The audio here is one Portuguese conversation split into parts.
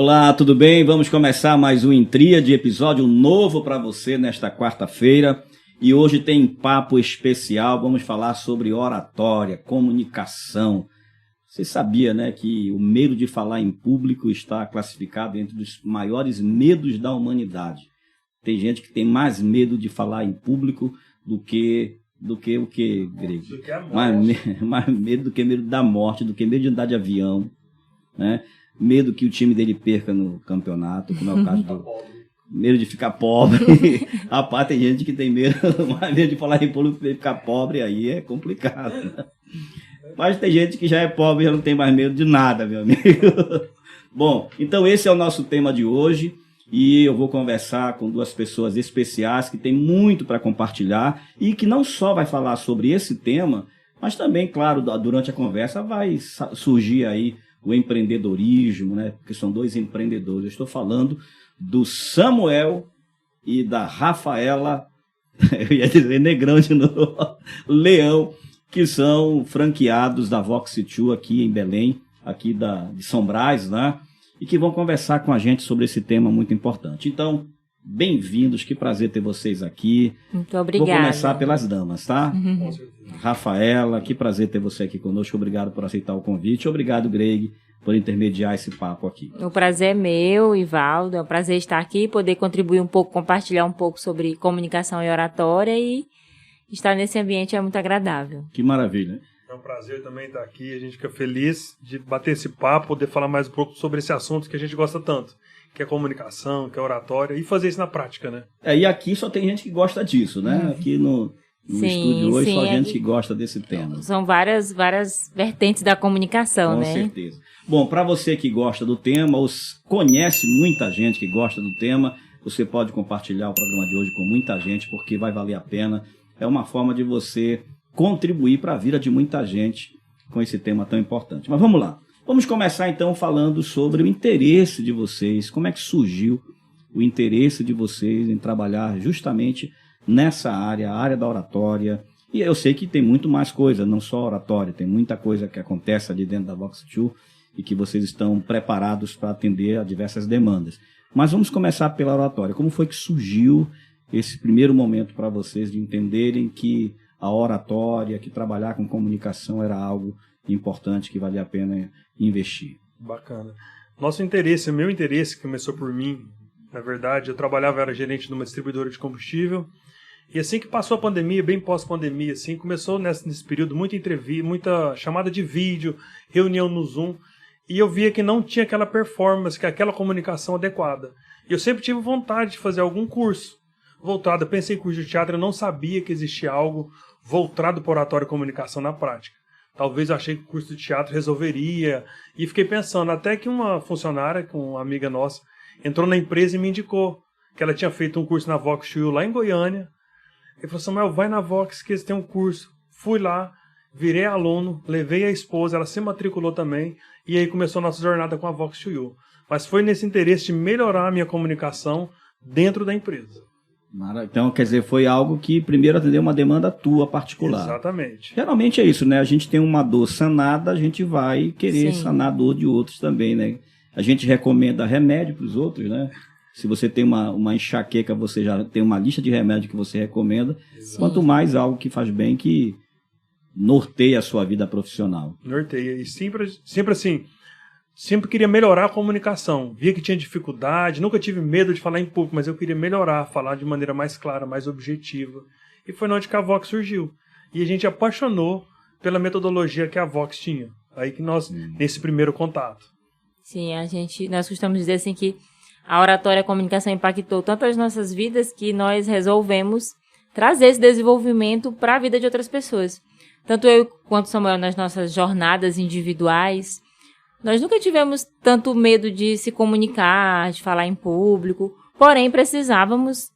Olá, tudo bem? Vamos começar mais um Em Tríade, episódio novo para você nesta quarta-feira. E hoje tem papo especial, vamos falar sobre oratória, comunicação. Você sabia, né, que o medo de falar em público está classificado entre os maiores medos da humanidade. Tem gente que tem mais medo de falar em público do que o que, Grego? Do que a morte. Mais medo do que medo da morte, do que medo de andar de avião, né? Medo que o time dele perca no campeonato, como é o caso do... Medo de ficar pobre. Rapaz, tem gente que tem medo, mais medo de falar em público de ficar pobre, aí é complicado, né? Mas tem gente que já é pobre e já não tem mais medo de nada, meu amigo. Bom, então esse é o nosso tema de hoje e eu vou conversar com duas pessoas especiais que têm muito para compartilhar e que não só vai falar sobre esse tema, mas também, claro, durante a conversa vai surgir aí o empreendedorismo, né? Porque são dois empreendedores. Eu estou falando do Samuel e da Rafaela, eu ia dizer Negrão de novo, Leão, que são franqueados da Vox2 aqui em Belém, aqui de São Brás, né? E que vão conversar com a gente sobre esse tema muito importante. Então, bem-vindos, que prazer ter vocês aqui. Muito obrigada. Vou começar pelas damas, tá? Com certeza. Rafaela, que prazer ter você aqui conosco, obrigado por aceitar o convite, obrigado, Greg, por intermediar esse papo aqui. O prazer é meu, Ivaldo, é um prazer estar aqui, poder contribuir um pouco, compartilhar um pouco sobre comunicação e oratória e estar nesse ambiente é muito agradável. Que maravilha. É um prazer também estar aqui, a gente fica feliz de bater esse papo, poder falar mais um pouco sobre esse assunto que a gente gosta tanto, que é comunicação, que é oratória, e fazer isso na prática, né? E aqui só tem gente que gosta disso, né? Aqui no estúdio hoje só gente que gosta desse tema. São várias vertentes da comunicação, Com né? Com certeza. Bom, para você que gosta do tema, ou conhece muita gente que gosta do tema, você pode compartilhar o programa de hoje com muita gente, porque vai valer a pena. É uma forma de você contribuir para a vida de muita gente com esse tema tão importante. Mas vamos lá. Vamos começar então falando sobre o interesse de vocês. Como é que surgiu o interesse de vocês em trabalhar justamente nessa área, a área da oratória? E eu sei que tem muito mais coisa, não só oratória, tem muita coisa que acontece ali dentro da Vox2 e que vocês estão preparados para atender a diversas demandas. Mas vamos começar pela oratória. Como foi que surgiu esse primeiro momento para vocês de entenderem que a oratória, que trabalhar com comunicação era algo importante, que valia a pena investir? Bacana. Nosso interesse, meu interesse, começou por mim. Na verdade, eu trabalhava, era gerente de uma distribuidora de combustível. E assim que passou a pandemia, bem pós-pandemia, assim, começou nesse período muita entrevista, muita chamada de vídeo, reunião no Zoom. E eu via que não tinha aquela performance, aquela comunicação adequada. E eu sempre tive vontade de fazer algum curso voltado. Eu pensei em curso de teatro, eu não sabia que existia algo voltado para oratória e comunicação na prática. Talvez eu achei que o curso de teatro resolveria. E fiquei pensando, até que uma funcionária, uma amiga nossa, entrou na empresa e me indicou que ela tinha feito um curso na Vox2 lá em Goiânia. Ele falou, Samuel, vai na Vox que eles têm um curso. Fui lá, virei aluno, levei a esposa, ela se matriculou também. E aí começou a nossa jornada com a Vox2. Mas foi nesse interesse de melhorar a minha comunicação dentro da empresa. Então, quer dizer, foi algo que primeiro atendeu uma demanda tua particular. Exatamente. Geralmente é isso, né? A gente tem uma dor sanada, a gente vai querer sanar a dor de outros também, né? A gente recomenda remédio para os outros, né? Se você tem uma enxaqueca, você já tem uma lista de remédios que você recomenda. Sim. Quanto mais algo que faz bem, que norteia a sua vida profissional. Norteia. E sempre assim, sempre queria melhorar a comunicação. Via que tinha dificuldade, nunca tive medo de falar em público, mas eu queria melhorar, falar de maneira mais clara, mais objetiva. E foi onde que a Vox surgiu. E a gente apaixonou pela metodologia que a Vox tinha. Aí que nós, nesse primeiro contato. Sim, nós costumamos dizer assim que a oratória e a comunicação impactou tanto as nossas vidas que nós resolvemos trazer esse desenvolvimento para a vida de outras pessoas. Tanto eu quanto Samuel, nas nossas jornadas individuais, nós nunca tivemos tanto medo de se comunicar, de falar em público, porém precisávamos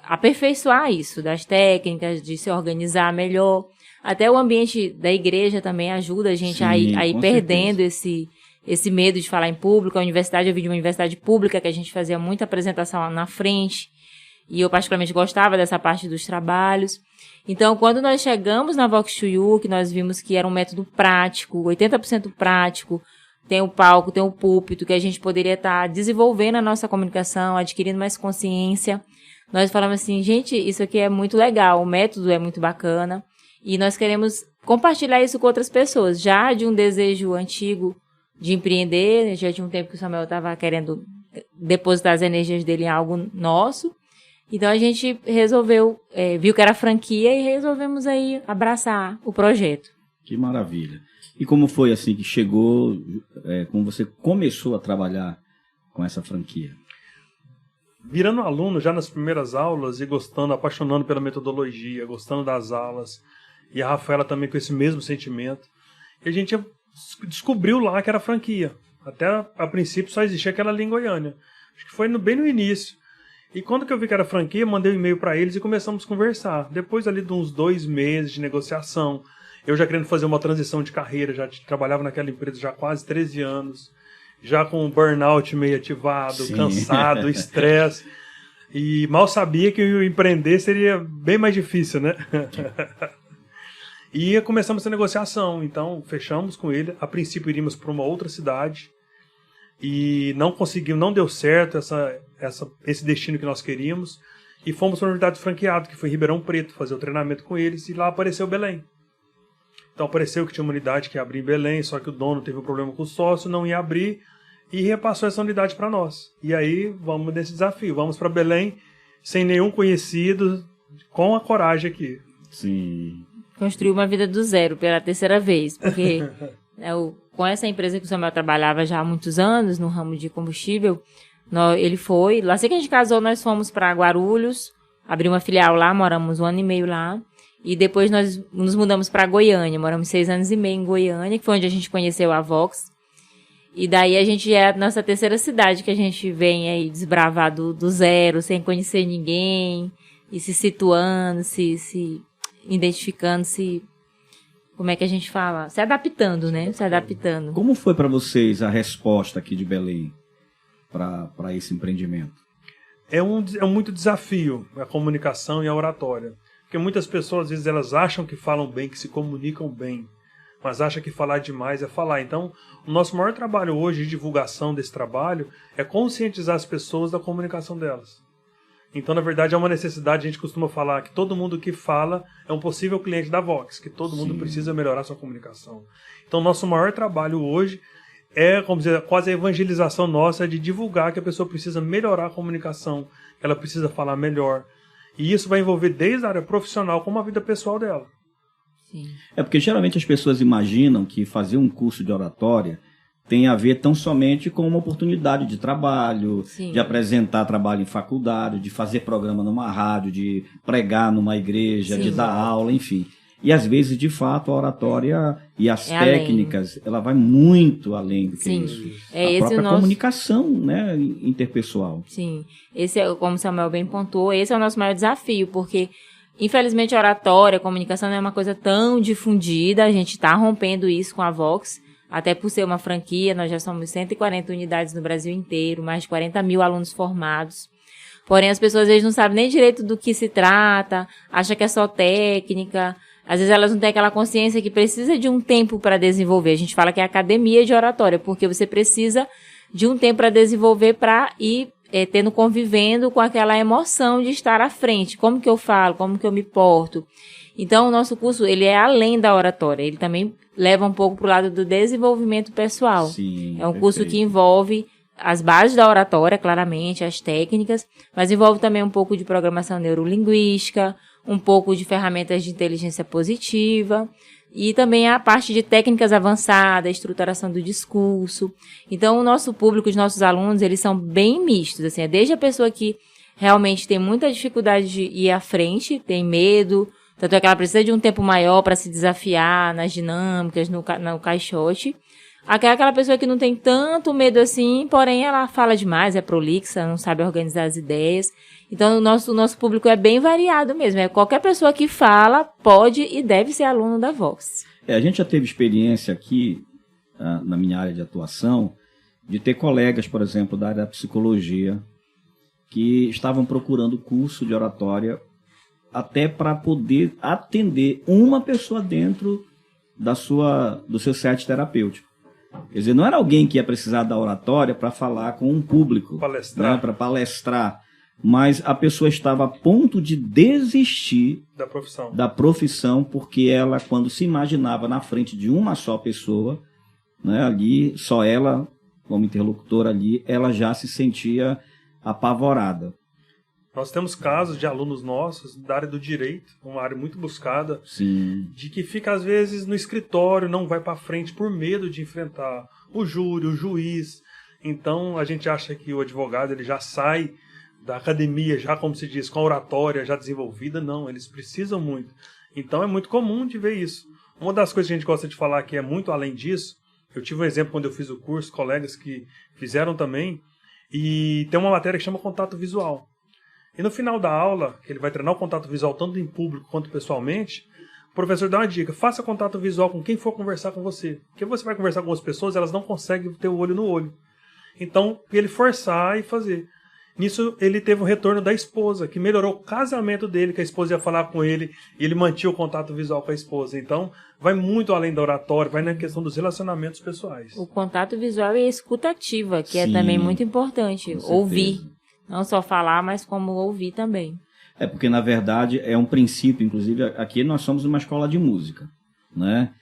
aperfeiçoar isso, das técnicas, de se organizar melhor. Até o ambiente da igreja também ajuda a gente a ir perdendo esse medo de falar em público. A universidade, eu vi de uma universidade pública que a gente fazia muita apresentação lá na frente, e eu particularmente gostava dessa parte dos trabalhos. Então, quando nós chegamos na Vox2, que nós vimos que era um método prático, 80% prático, tem o palco, tem o púlpito, que a gente poderia estar desenvolvendo a nossa comunicação, adquirindo mais consciência. Nós falamos assim, gente, isso aqui é muito legal, o método é muito bacana, e nós queremos compartilhar isso com outras pessoas, já de um desejo antigo de empreender, já de um tempo que o Samuel estava querendo depositar as energias dele em algo nosso. Então a gente resolveu, viu que era franquia e resolvemos aí abraçar o projeto. Que maravilha. E como foi assim que chegou, como você começou a trabalhar com essa franquia? Virando aluno já nas primeiras aulas e gostando, apaixonando pela metodologia, gostando das aulas, e a Rafaela também com esse mesmo sentimento, e a gente descobriu lá que era franquia. Até a princípio só existia aquela ali em Goiânia. Acho que foi bem no início. E quando que eu vi que era franquia, mandei um e-mail para eles e começamos a conversar. Depois ali de uns 2 meses de negociação, eu já querendo fazer uma transição de carreira, já trabalhava naquela empresa já há quase 13 anos, já com o burnout meio ativado, Sim. cansado, estresse. E mal sabia que empreender seria bem mais difícil, né? E começamos essa negociação. Então, fechamos com ele. A princípio, iríamos para uma outra cidade. E não conseguimos, não deu certo esse destino que nós queríamos. E fomos para uma unidade franqueada, que foi em Ribeirão Preto, fazer o treinamento com eles. E lá apareceu Belém. Então, apareceu que tinha uma unidade que ia abrir em Belém, só que o dono teve um problema com o sócio, não ia abrir. E repassou essa unidade para nós. E aí, vamos nesse desafio. Vamos para Belém, sem nenhum conhecido, com a coragem aqui. Sim. Construiu uma vida do zero pela 3ª vez, porque com essa empresa que o Samuel trabalhava já há muitos anos, no ramo de combustível, ele foi, assim que a gente casou, nós fomos para Guarulhos, abrimos uma filial lá, moramos 1 ano e meio lá, e depois nós nos mudamos para Goiânia, moramos 6 anos e meio em Goiânia, que foi onde a gente conheceu a Vox, e daí a gente é a nossa 3ª cidade que a gente vem aí desbravar do zero, sem conhecer ninguém, e se situando, se identificando, como é que a gente fala? Se adaptando, né? Se adaptando. Como foi para vocês a resposta aqui de Belém para esse empreendimento? É muito desafio a comunicação e a oratória. Porque muitas pessoas, às vezes, elas acham que falam bem, que se comunicam bem, mas acham que falar demais é falar. Então, o nosso maior trabalho hoje de divulgação desse trabalho é conscientizar as pessoas da comunicação delas. Então, na verdade, é uma necessidade, a gente costuma falar que todo mundo que fala é um possível cliente da Vox, que todo mundo precisa melhorar sua comunicação. Então, nosso maior trabalho hoje é, vamos dizer, quase a evangelização nossa de divulgar que a pessoa precisa melhorar a comunicação, que ela precisa falar melhor. E isso vai envolver desde a área profissional como a vida pessoal dela. Sim. É porque geralmente as pessoas imaginam que fazer um curso de oratória tem a ver tão somente com uma oportunidade de trabalho, Sim. de apresentar trabalho em faculdade, de fazer programa numa rádio, de pregar numa igreja, Sim. de dar aula, enfim. E às vezes, de fato, a oratória e as técnicas, ela vai muito além do que Sim. isso. É a própria nosso... comunicação, né, interpessoal. Sim, esse é, como o Samuel bem pontuou, esse é o nosso maior desafio, porque infelizmente a oratória, a comunicação não é uma coisa tão difundida, a gente está rompendo isso com a Vox, até por ser uma franquia, nós já somos 140 unidades no Brasil inteiro, mais de 40 mil alunos formados. Porém, as pessoas às vezes não sabem nem direito do que se trata, acham que é só técnica, às vezes elas não têm aquela consciência que precisa de um tempo para desenvolver. A gente fala que é academia de oratória, porque você precisa de um tempo para desenvolver para ir convivendo com aquela emoção de estar à frente. Como que eu falo, como que eu me porto. Então, o nosso curso, ele é além da oratória, ele também leva um pouco para o lado do desenvolvimento pessoal. Sim, é um curso que envolve as bases da oratória, claramente, as técnicas, mas envolve também um pouco de programação neurolinguística, um pouco de ferramentas de inteligência positiva e também a parte de técnicas avançadas, estruturação do discurso. Então, o nosso público, os nossos alunos, eles são bem mistos, assim, desde a pessoa que realmente tem muita dificuldade de ir à frente, tem medo, tanto é que ela precisa de um tempo maior para se desafiar nas dinâmicas, no caixote. Aquela pessoa que não tem tanto medo assim, porém ela fala demais, é prolixa, não sabe organizar as ideias. Então o nosso público é bem variado mesmo. Qualquer pessoa que fala pode e deve ser aluno da Vox. A gente já teve experiência aqui, na minha área de atuação, de ter colegas, por exemplo, da área da psicologia, que estavam procurando curso de oratória até para poder atender uma pessoa dentro do seu set terapêutico. Quer dizer, não era alguém que ia precisar da oratória para falar com um público, Palestrar. né, para palestrar, mas a pessoa estava a ponto de desistir Da profissão porque ela, quando se imaginava na frente de uma só pessoa, né, ali, só ela, como interlocutora ali, ela já se sentia apavorada. Nós temos casos de alunos nossos da área do direito, uma área muito buscada, Sim. de que fica às vezes no escritório, não vai para frente por medo de enfrentar o júri, o juiz. Então a gente acha que o advogado ele já sai da academia, já como se diz, com a oratória já desenvolvida. Não, eles precisam muito. Então é muito comum de ver isso. Uma das coisas que a gente gosta de falar que é muito além disso, eu tive um exemplo quando eu fiz o curso, colegas que fizeram também, e tem uma matéria que chama contato visual. E no final da aula, que ele vai treinar o contato visual tanto em público quanto pessoalmente, o professor dá uma dica: faça contato visual com quem for conversar com você. Porque você vai conversar com as pessoas, elas não conseguem ter o olho no olho. Então, ele forçar e fazer. Nisso, ele teve um retorno da esposa, que melhorou o casamento dele, que a esposa ia falar com ele, e ele mantinha o contato visual com a esposa. Então, vai muito além da oratória, vai na questão dos relacionamentos pessoais. O contato visual e a escuta ativa, que Sim, é também muito importante. com Ouvir. certeza. Não só falar, mas como ouvir também. É porque, na verdade, é um princípio, inclusive, aqui nós somos uma escola de música, né?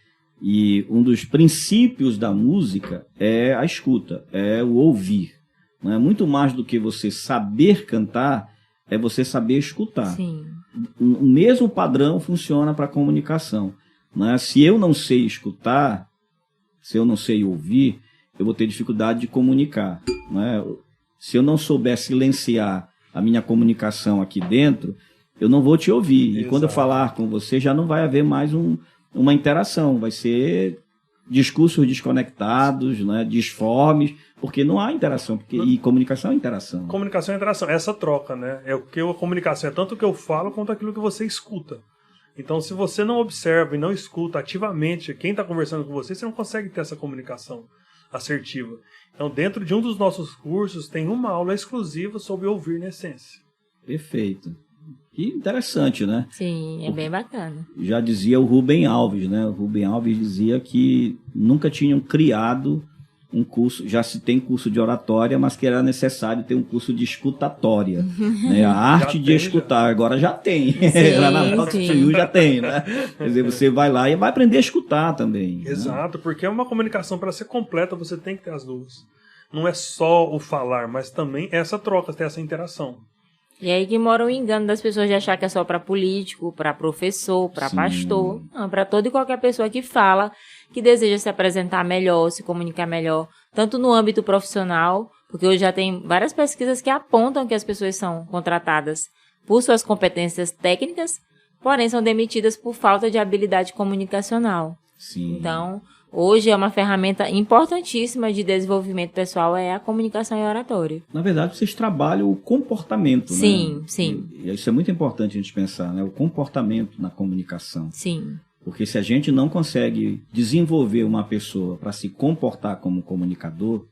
E um dos princípios da música é a escuta, é o ouvir. Não é muito mais do que você saber cantar, é você saber escutar. Sim. O mesmo padrão funciona para a comunicação, né? Se eu não sei escutar, se eu não sei ouvir, eu vou ter dificuldade de comunicar, né? Se eu não souber silenciar a minha comunicação aqui dentro, eu não vou te ouvir. Exato. E quando eu falar com você, já não vai haver mais uma interação. Vai ser discursos desconectados, né, disformes, porque não há interação. E comunicação é interação. Comunicação é interação, essa troca, né? É o que a comunicação é tanto o que eu falo quanto aquilo que você escuta. Então, se você não observa e não escuta ativamente quem está conversando com você, você não consegue ter essa comunicação assertiva. Então, dentro de um dos nossos cursos, tem uma aula exclusiva sobre ouvir na essência. Perfeito. Que interessante, né? Sim, é bem bacana. Já dizia o Rubem Alves, né? O Rubem Alves dizia que nunca tinham criado um curso, já se tem curso de oratória, mas que era necessário ter um curso de escutatória, né? A arte de escutar, agora já tem. Lá na FOU já tem, né? Quer dizer, você vai lá e vai aprender a escutar também. Exato, né? Porque é uma comunicação, para ser completa, você tem que ter as duas. Não é só o falar, mas também essa troca, ter essa interação. E aí que mora o engano das pessoas de achar que é só para político, para professor, para pastor. Não, para toda e qualquer pessoa que fala, que deseja se apresentar melhor, se comunicar melhor, tanto no âmbito profissional, porque hoje já tem várias pesquisas que apontam que as pessoas são contratadas por suas competências técnicas, porém são demitidas por falta de habilidade comunicacional. Sim. Então, hoje é uma ferramenta importantíssima de desenvolvimento pessoal, é a comunicação e oratória. Na verdade, vocês trabalham o comportamento, sim, né? Sim. E isso é muito importante a gente pensar, né? O comportamento na comunicação. Sim. Porque se a gente não consegue desenvolver uma pessoa para se comportar como comunicador,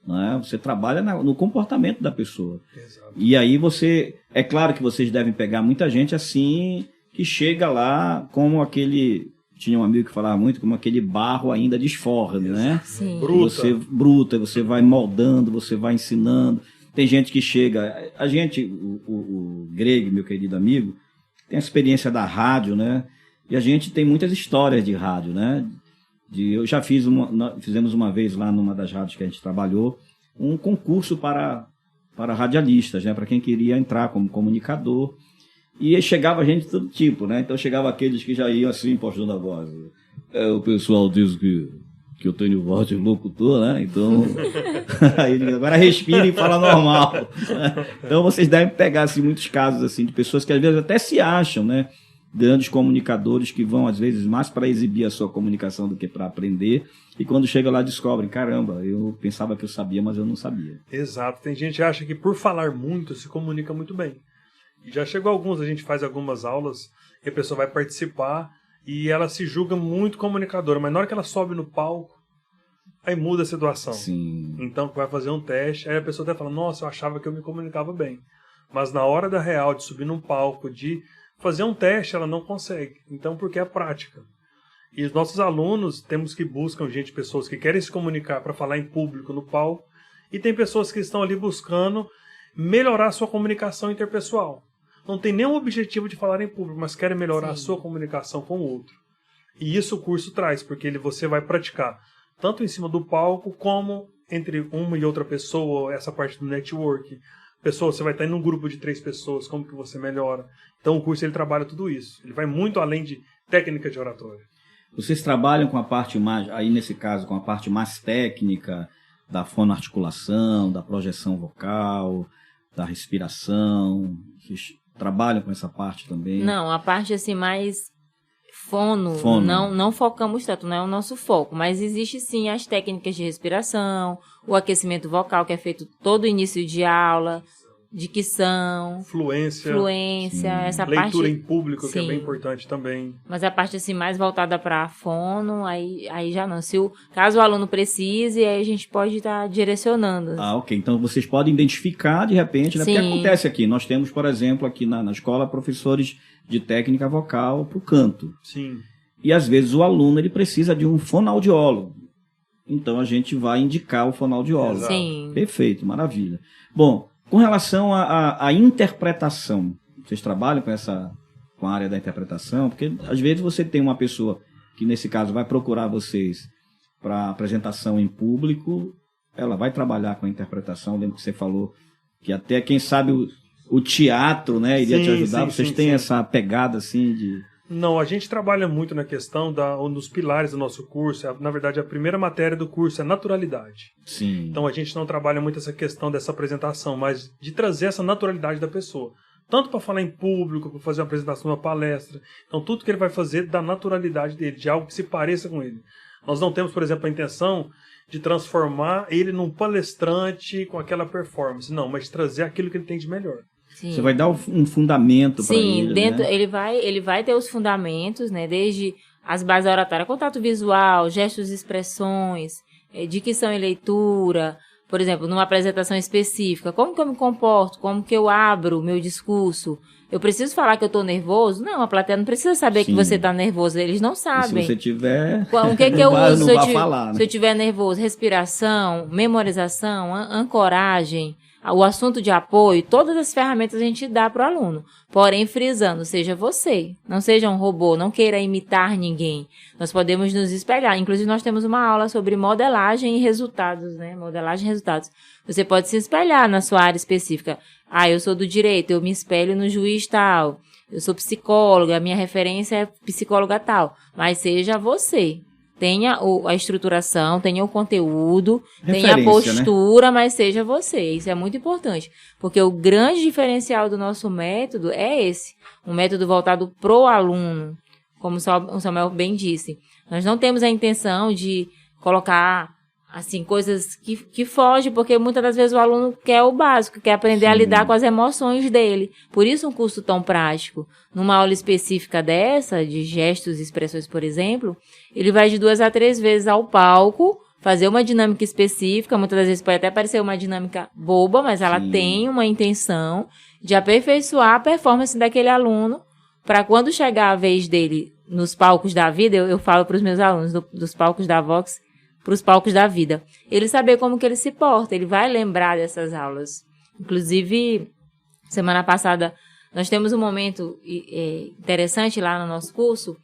né? Você trabalha no comportamento da pessoa. Exato. E aí você... É claro que vocês devem pegar muita gente assim, que chega lá como aquele... Tinha um amigo que falava muito como aquele barro ainda disforme, né? Sim. Bruta, você vai moldando, você vai ensinando. Tem gente que chega... A gente, o Greg, meu querido amigo, tem a experiência da rádio, né? E a gente tem muitas histórias de rádio, né? Eu já fizemos uma vez lá numa das rádios que a gente trabalhou, um concurso para radialistas, né? Para quem queria entrar como comunicador. E chegava gente de todo tipo, né? Então chegava aqueles que já iam assim, impostando a voz. O pessoal diz que eu tenho voz de locutor, né? Então, aí agora respira e fala normal. Então vocês devem pegar assim, muitos casos assim, de pessoas que às vezes até se acham, né? Grandes comunicadores que vão às vezes mais para exibir a sua comunicação do que para aprender. E quando chega lá descobrem, caramba, eu pensava que eu sabia, mas eu não sabia. Exato. Tem gente que acha que por falar muito se comunica muito bem. Já chegou alguns, a gente faz algumas aulas e a pessoa vai participar e ela se julga muito comunicadora, mas na hora que ela sobe no palco, aí muda a situação. Sim. Então vai fazer um teste, aí a pessoa até fala, nossa, eu achava que eu me comunicava bem. Mas na hora da real, de subir num palco, de fazer um teste, ela não consegue. Então, porque é prática. E os nossos alunos, temos que buscam pessoas que querem se comunicar para falar em público no palco, e tem pessoas que estão ali buscando melhorar a sua comunicação interpessoal. Não tem nenhum objetivo de falar em público, mas querem melhorar a sua comunicação com o outro. E isso o curso traz, porque você vai praticar tanto em cima do palco, como entre uma e outra pessoa, essa parte do network. Você vai estar em um grupo de 3 pessoas, como que você melhora. Então o curso ele trabalha tudo isso. Ele vai muito além de técnica de oratória. Vocês trabalham com a parte mais, aí nesse caso, com a parte mais técnica da fonoarticulação, da projeção vocal, da respiração. Vocês trabalham com essa parte também? Não, a parte assim mais fono. Não focamos tanto, não é o nosso foco, mas existe sim as técnicas de respiração, o aquecimento vocal que é feito todo início de aula, dicção, fluência, essa leitura parte, em público, sim, que é bem importante também. Mas a parte assim mais voltada para fono, aí já não. Caso o aluno precise, aí a gente pode estar direcionando. Ok. Então vocês podem identificar de repente, né? Sim. Porque acontece aqui. Nós temos, por exemplo, aqui na escola, professores de técnica vocal para o canto. Sim. E às vezes o aluno ele precisa de um fonoaudiólogo. Então a gente vai indicar o fonoaudiólogo. Exato. Sim. Perfeito, maravilha. Bom, com relação à interpretação, vocês trabalham com a área da interpretação? Porque às vezes você tem uma pessoa que nesse caso vai procurar vocês para apresentação em público, ela vai trabalhar com a interpretação. Lembro que você falou que até quem sabe o teatro, né, iria te ajudar. Vocês têm essa pegada assim de... Não, a gente trabalha muito na questão dos pilares do nosso curso. Na verdade, a primeira matéria do curso é naturalidade. Sim. Então a gente não trabalha muito essa questão dessa apresentação, mas de trazer essa naturalidade da pessoa. Tanto para falar em público, para fazer uma apresentação, uma palestra. Então tudo que ele vai fazer da naturalidade dele, de algo que se pareça com ele. Nós não temos, por exemplo, a intenção de transformar ele num palestrante com aquela performance. Não, mas trazer aquilo que ele tem de melhor. Sim. Você vai dar um fundamento para ele. Sim, dentro, né? ele vai ter os fundamentos, né? Desde as bases oratórias, contato visual, gestos e expressões, dicção e leitura. Por exemplo, numa apresentação específica, como que eu me comporto, como que eu abro o meu discurso. Eu preciso falar que eu estou nervoso? Não, a plateia não precisa saber que você está nervoso, eles não sabem. E se você tiver... O que eu uso falar, né? se eu tiver nervoso? Respiração, memorização, ancoragem, o assunto de apoio, todas as ferramentas a gente dá para o aluno. Porém, frisando, seja você, não seja um robô, não queira imitar ninguém. Nós podemos nos espelhar. Inclusive, nós temos uma aula sobre modelagem e resultados, né? Modelagem e resultados. Você pode se espelhar na sua área específica. Eu sou do direito, eu me espelho no juiz tal. Eu sou psicóloga, a minha referência é psicóloga tal. Mas seja você. Tenha a estruturação, tenha o conteúdo, tenha a postura, né? Mas seja você. Isso é muito importante. Porque o grande diferencial do nosso método é esse. Um método voltado pro aluno. Como o Samuel bem disse. Nós não temos a intenção de colocar assim, coisas que fogem, porque muitas das vezes o aluno quer o básico, quer aprender a lidar com as emoções dele. Por isso um curso tão prático. Numa aula específica dessa, de gestos e expressões, por exemplo, ele vai de 2 a 3 vezes ao palco, fazer uma dinâmica específica, muitas das vezes pode até parecer uma dinâmica boba, mas ela tem uma intenção de aperfeiçoar a performance daquele aluno, para quando chegar a vez dele nos palcos da vida, eu falo para os meus alunos, dos palcos da Vox, para os palcos da vida. Ele saber como que ele se porta, ele vai lembrar dessas aulas. Inclusive, semana passada, nós temos um momento interessante lá no nosso curso,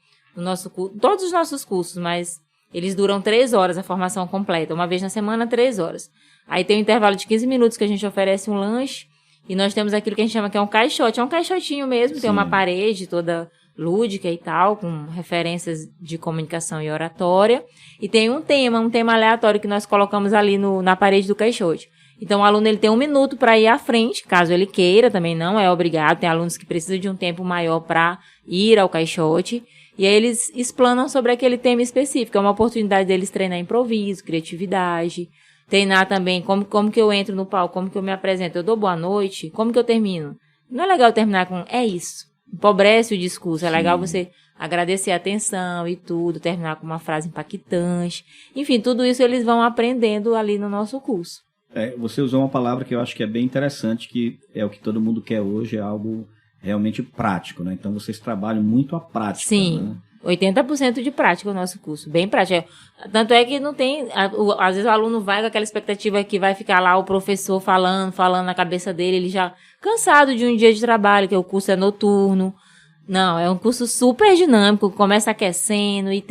todos os nossos cursos, mas eles duram 3 horas, a formação completa, uma vez na semana, 3 horas. Aí tem um intervalo de 15 minutos que a gente oferece um lanche, e nós temos aquilo que a gente chama que é um caixote, é um caixotinho mesmo, tem uma parede toda lúdica e tal, com referências de comunicação e oratória, e tem um tema aleatório que nós colocamos ali na parede do caixote. Então o aluno ele tem 1 minuto para ir à frente, caso ele queira, também não é obrigado, tem alunos que precisam de um tempo maior para ir ao caixote, e aí eles explanam sobre aquele tema específico, é uma oportunidade deles treinar improviso, criatividade, treinar também como que eu entro no palco, como que eu me apresento, eu dou boa noite, como que eu termino. Não é legal terminar com é isso. Empobrece o discurso, é legal você agradecer a atenção e tudo, terminar com uma frase impactante. Enfim, tudo isso eles vão aprendendo ali no nosso curso. Você usou uma palavra que eu acho que é bem interessante, que é o que todo mundo quer hoje, é algo realmente prático, né? Então vocês trabalham muito a prática. Sim, né? 80% de prática o nosso curso, bem prática. Tanto é que não tem, às vezes o aluno vai com aquela expectativa que vai ficar lá o professor falando na cabeça dele, ele já cansado de um dia de trabalho, que o curso é noturno. Não, é um curso super dinâmico, começa aquecendo e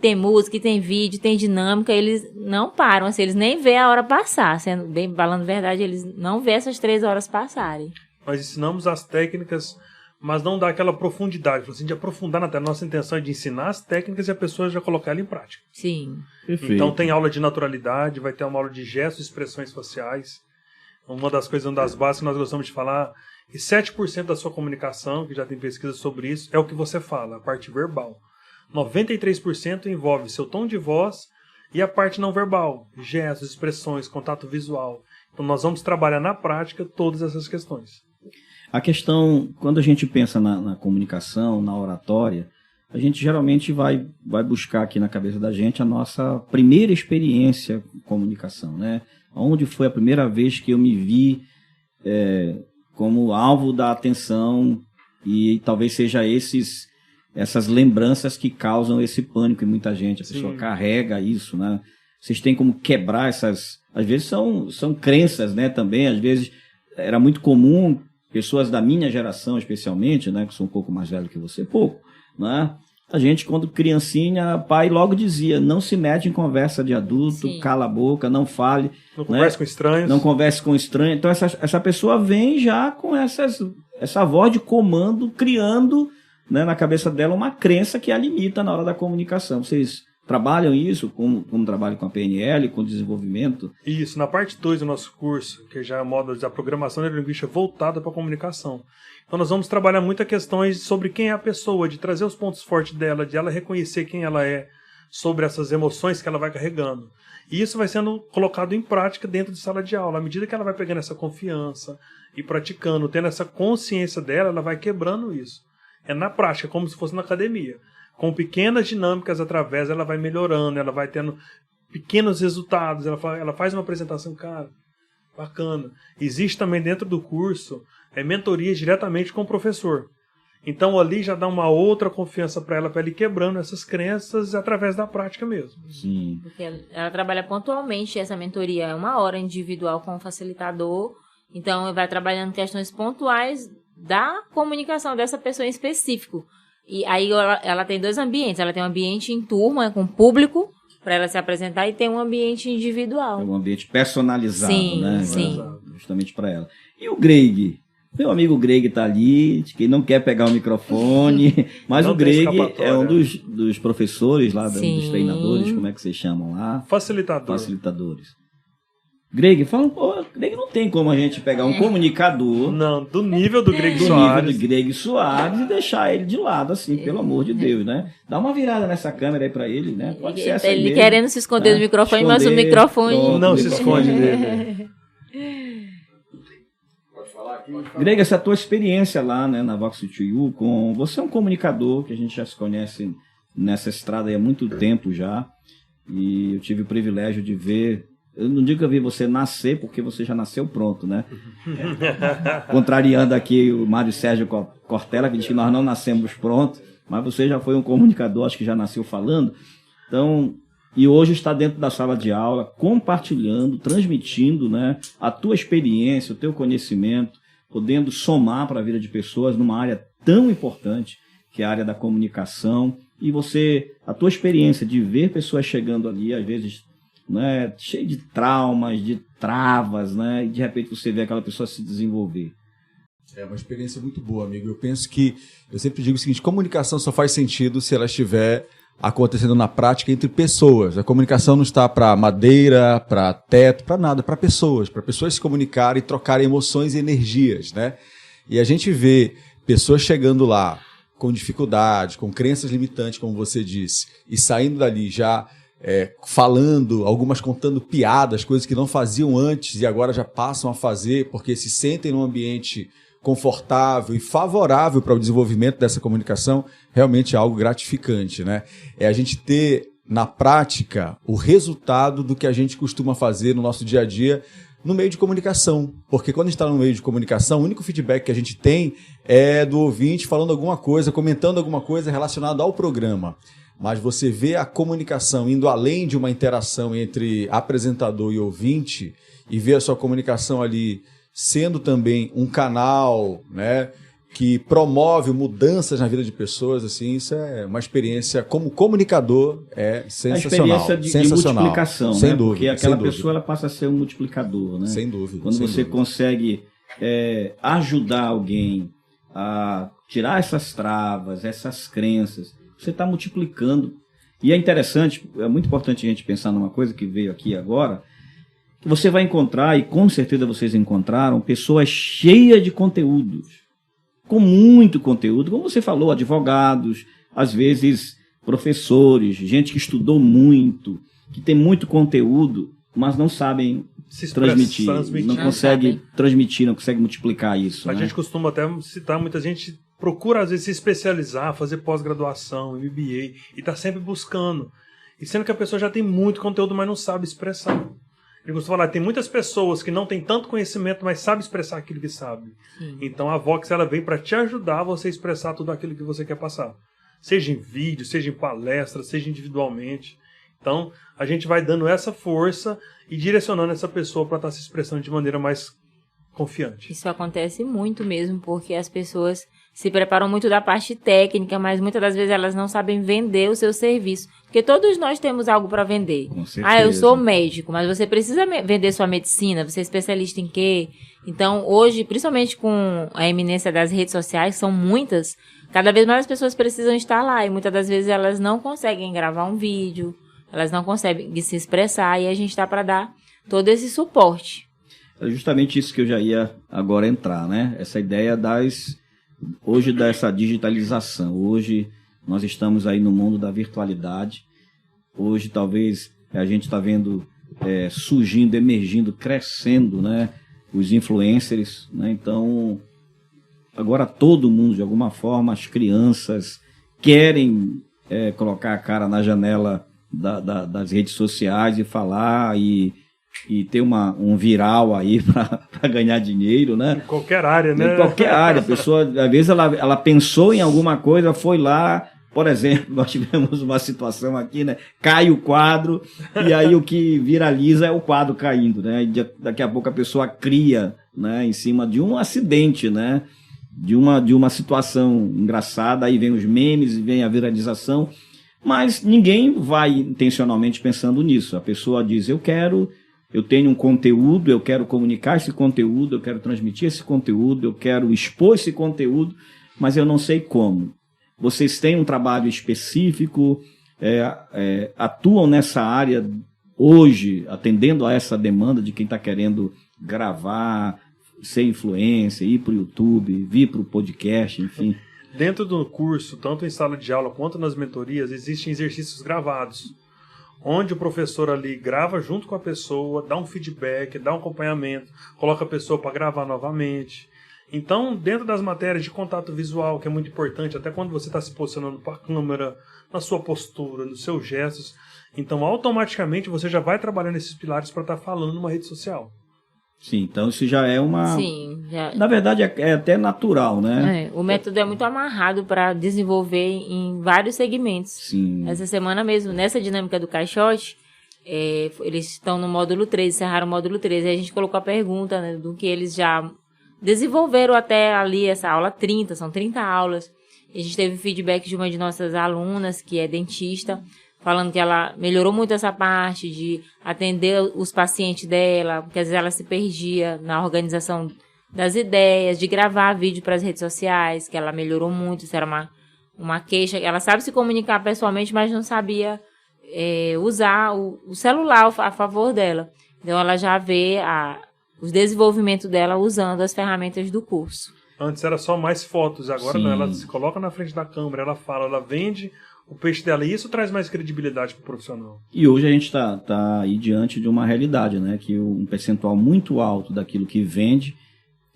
tem música, e tem vídeo, tem dinâmica, eles não param, assim, eles nem vê a hora passar, sendo bem, falando a verdade, eles não vê essas 3 horas passarem. Nós ensinamos as técnicas, mas não dá aquela profundidade, assim, de aprofundar na técnica. Nossa intenção é de ensinar as técnicas e a pessoa já colocar ela em prática. Sim. Perfeito. Então tem aula de naturalidade, vai ter uma aula de gestos e expressões faciais. Uma das coisas, uma das bases que nós gostamos de falar, que 7% da sua comunicação, que já tem pesquisa sobre isso, é o que você fala, a parte verbal. 93% envolve seu tom de voz e a parte não verbal, gestos, expressões, contato visual. Então nós vamos trabalhar na prática todas essas questões. A questão, quando a gente pensa na comunicação, na oratória, a gente geralmente vai buscar aqui na cabeça da gente a nossa primeira experiência com comunicação, né? Onde foi a primeira vez que eu me vi como alvo da atenção, e talvez seja essas lembranças que causam esse pânico em muita gente. A pessoa carrega isso, né? Vocês têm como quebrar essas... Às vezes são crenças, né, também. Às vezes era muito comum, pessoas da minha geração especialmente, né, que sou um pouco mais velho que você, pouco, né? A gente, quando criancinha, pai logo dizia, não se mete em conversa de adulto, Sim. cala a boca, não fale. Não converse com estranhos. Não converse com estranhos. Então essa pessoa vem já com essa voz de comando, criando, né, na cabeça dela uma crença que a limita na hora da comunicação. Vocês trabalham isso, como trabalham com a PNL, com desenvolvimento? Isso, na parte 2 do nosso curso, que já é o modo da programação neurolinguística voltada para a comunicação. Então nós vamos trabalhar muitas questões sobre quem é a pessoa, de trazer os pontos fortes dela, de ela reconhecer quem ela é, sobre essas emoções que ela vai carregando. E isso vai sendo colocado em prática dentro de sala de aula. À medida que ela vai pegando essa confiança e praticando, tendo essa consciência dela, ela vai quebrando isso. É na prática, como se fosse na academia. Com pequenas dinâmicas através, ela vai melhorando, ela vai tendo pequenos resultados, ela faz uma apresentação, cara, bacana. Existe também dentro do curso mentorias diretamente com o professor. Então ali já dá uma outra confiança para ela ir quebrando essas crenças através da prática mesmo. Sim. Porque ela trabalha pontualmente, essa mentoria é 1 hora individual com o facilitador, então vai trabalhando questões pontuais da comunicação dessa pessoa em específico. E aí ela tem 2 ambientes, ela tem um ambiente em turma, com público, para ela se apresentar, e tem um ambiente individual. É um ambiente personalizado, sim, né? Sim. Justamente para ela. E o Greg? Meu amigo Greg está ali, que não quer pegar o microfone, mas o Greg é um dos professores lá, dos treinadores, como é que vocês chamam lá? Facilitadores. Greg, Greg não tem como a gente pegar um comunicador... Não, do nível do Greg Soares. Do Greg Soares e deixar ele de lado, assim, pelo amor de Deus, né? Dá uma virada nessa câmera aí pra ele, né? Pode ser essa ele mesmo, querendo se esconder do microfone, mas o microfone... Pronto, não se esconde dele. Greg, essa tua experiência lá, né, na Vox2U, você é um comunicador que a gente já se conhece nessa estrada aí há muito tempo já, e eu tive o privilégio de ver, eu não digo que eu vi você nascer, porque você já nasceu pronto, né? Contrariando aqui o Mário Sérgio Cortella, que diz que nós não nascemos prontos, mas você já foi um comunicador, acho que já nasceu falando, então... E hoje está dentro da sala de aula, compartilhando, transmitindo, né, a tua experiência, o teu conhecimento, podendo somar para a vida de pessoas numa área tão importante, que é a área da comunicação. E a tua experiência de ver pessoas chegando ali, às vezes, né, cheio de traumas, de travas, né, e de repente você vê aquela pessoa se desenvolver. É uma experiência muito boa, amigo. Eu sempre digo o seguinte, comunicação só faz sentido se ela estiver acontecendo na prática entre pessoas. A comunicação não está para madeira, para teto, para nada, para pessoas se comunicarem e trocarem emoções e energias, né? E a gente vê pessoas chegando lá com dificuldade, com crenças limitantes, como você disse, e saindo dali já falando, algumas contando piadas, coisas que não faziam antes e agora já passam a fazer porque se sentem num ambiente confortável e favorável para o desenvolvimento dessa comunicação, realmente é algo gratificante, né? É a gente ter, na prática, o resultado do que a gente costuma fazer no nosso dia a dia, no meio de comunicação. Porque quando a gente está no meio de comunicação, o único feedback que a gente tem é do ouvinte falando alguma coisa, comentando alguma coisa relacionada ao programa. Mas você vê a comunicação indo além de uma interação entre apresentador e ouvinte e ver a sua comunicação ali sendo também um canal, né, que promove mudanças na vida de pessoas, assim, isso é uma experiência como comunicador, é sensacional. A experiência de multiplicação, sem né? dúvida, porque aquela sem dúvida. pessoa ela passa a ser um multiplicador, né? Sem dúvida. Quando sem você dúvida. consegue ajudar alguém a tirar essas travas, essas crenças, você está multiplicando. E é interessante, é muito importante a gente pensar numa coisa que veio aqui agora, que você vai encontrar, e com certeza vocês encontraram, pessoas cheias de conteúdos, com muito conteúdo, como você falou, advogados, às vezes professores, gente que estudou muito, que tem muito conteúdo, mas não sabem transmitir, não consegue transmitir, não consegue multiplicar isso. A gente costuma até citar, muita gente procura às vezes se especializar, fazer pós-graduação, MBA, e está sempre buscando. E sendo que a pessoa já tem muito conteúdo, mas não sabe expressar. Eu costumo falar, tem muitas pessoas que não têm tanto conhecimento, mas sabem expressar aquilo que sabe. Então a Vox ela vem para te ajudar a você expressar tudo aquilo que você quer passar. Seja em vídeo, seja em palestra, seja individualmente. Então a gente vai dando essa força e direcionando essa pessoa para estar se expressando de maneira mais confiante. Isso acontece muito mesmo, porque as pessoas se preparam muito da parte técnica, mas muitas das vezes elas não sabem vender o seu serviço. Porque todos nós temos algo para vender. Com certeza. Eu sou médico, mas você precisa vender sua medicina, você é especialista em quê? Então, hoje, principalmente com a eminência das redes sociais, são muitas, cada vez mais as pessoas precisam estar lá, e muitas das vezes elas não conseguem gravar um vídeo, elas não conseguem se expressar, e a gente está para dar todo esse suporte. É justamente isso que eu já ia agora entrar, né? Essa ideia hoje dessa digitalização. Hoje nós estamos aí no mundo da virtualidade. Hoje talvez a gente está vendo surgindo, emergindo, crescendo, né? Os influencers, né? Então agora todo mundo, de alguma forma, as crianças querem colocar a cara na janela das redes sociais e falar e ter um viral aí para ganhar dinheiro, né? Em qualquer área, né? Em qualquer área. A pessoa, às vezes, ela pensou em alguma coisa, foi lá, por exemplo, nós tivemos uma situação aqui, né? Cai o quadro, e aí o que viraliza é o quadro caindo, né? E daqui a pouco a pessoa cria, né? Em cima de um acidente, né? De uma situação engraçada, aí vem os memes, vem a viralização, mas ninguém vai intencionalmente pensando nisso. A pessoa diz, eu tenho um conteúdo, eu quero comunicar esse conteúdo, eu quero transmitir esse conteúdo, eu quero expor esse conteúdo, mas eu não sei como. Vocês têm um trabalho específico, atuam nessa área hoje, atendendo a essa demanda de quem está querendo gravar, ser influencer, ir para o YouTube, vir para o podcast, enfim. Dentro do curso, tanto em sala de aula quanto nas mentorias, existem exercícios gravados, onde o professor ali grava junto com a pessoa, dá um feedback, dá um acompanhamento, coloca a pessoa para gravar novamente. Então, dentro das matérias de contato visual, que é muito importante, até quando você está se posicionando para a câmera, na sua postura, nos seus gestos, então automaticamente você já vai trabalhando esses pilares para estar falando numa rede social. Sim, então isso já é uma... Sim, Na verdade é até natural, né? O método é muito amarrado para desenvolver em vários segmentos. Sim. Essa semana mesmo, nessa dinâmica do caixote, eles estão no módulo 3, encerraram o módulo 3, e a gente colocou a pergunta, né, do que eles já desenvolveram até ali essa aula são 30 aulas. E a gente teve feedback de uma de nossas alunas, que é dentista, falando que ela melhorou muito essa parte de atender os pacientes dela, porque às vezes ela se perdia na organização das ideias, de gravar vídeo para as redes sociais, que ela melhorou muito, isso era uma queixa. Ela sabe se comunicar pessoalmente, mas não sabia usar o celular a favor dela. Então ela já vê o desenvolvimento dela usando as ferramentas do curso. Antes era só mais fotos, agora não, ela se coloca na frente da câmera, ela fala, ela vende o peixe dela, e isso traz mais credibilidade para o profissional. E hoje a gente tá aí diante de uma realidade, né? Que um percentual muito alto daquilo que vende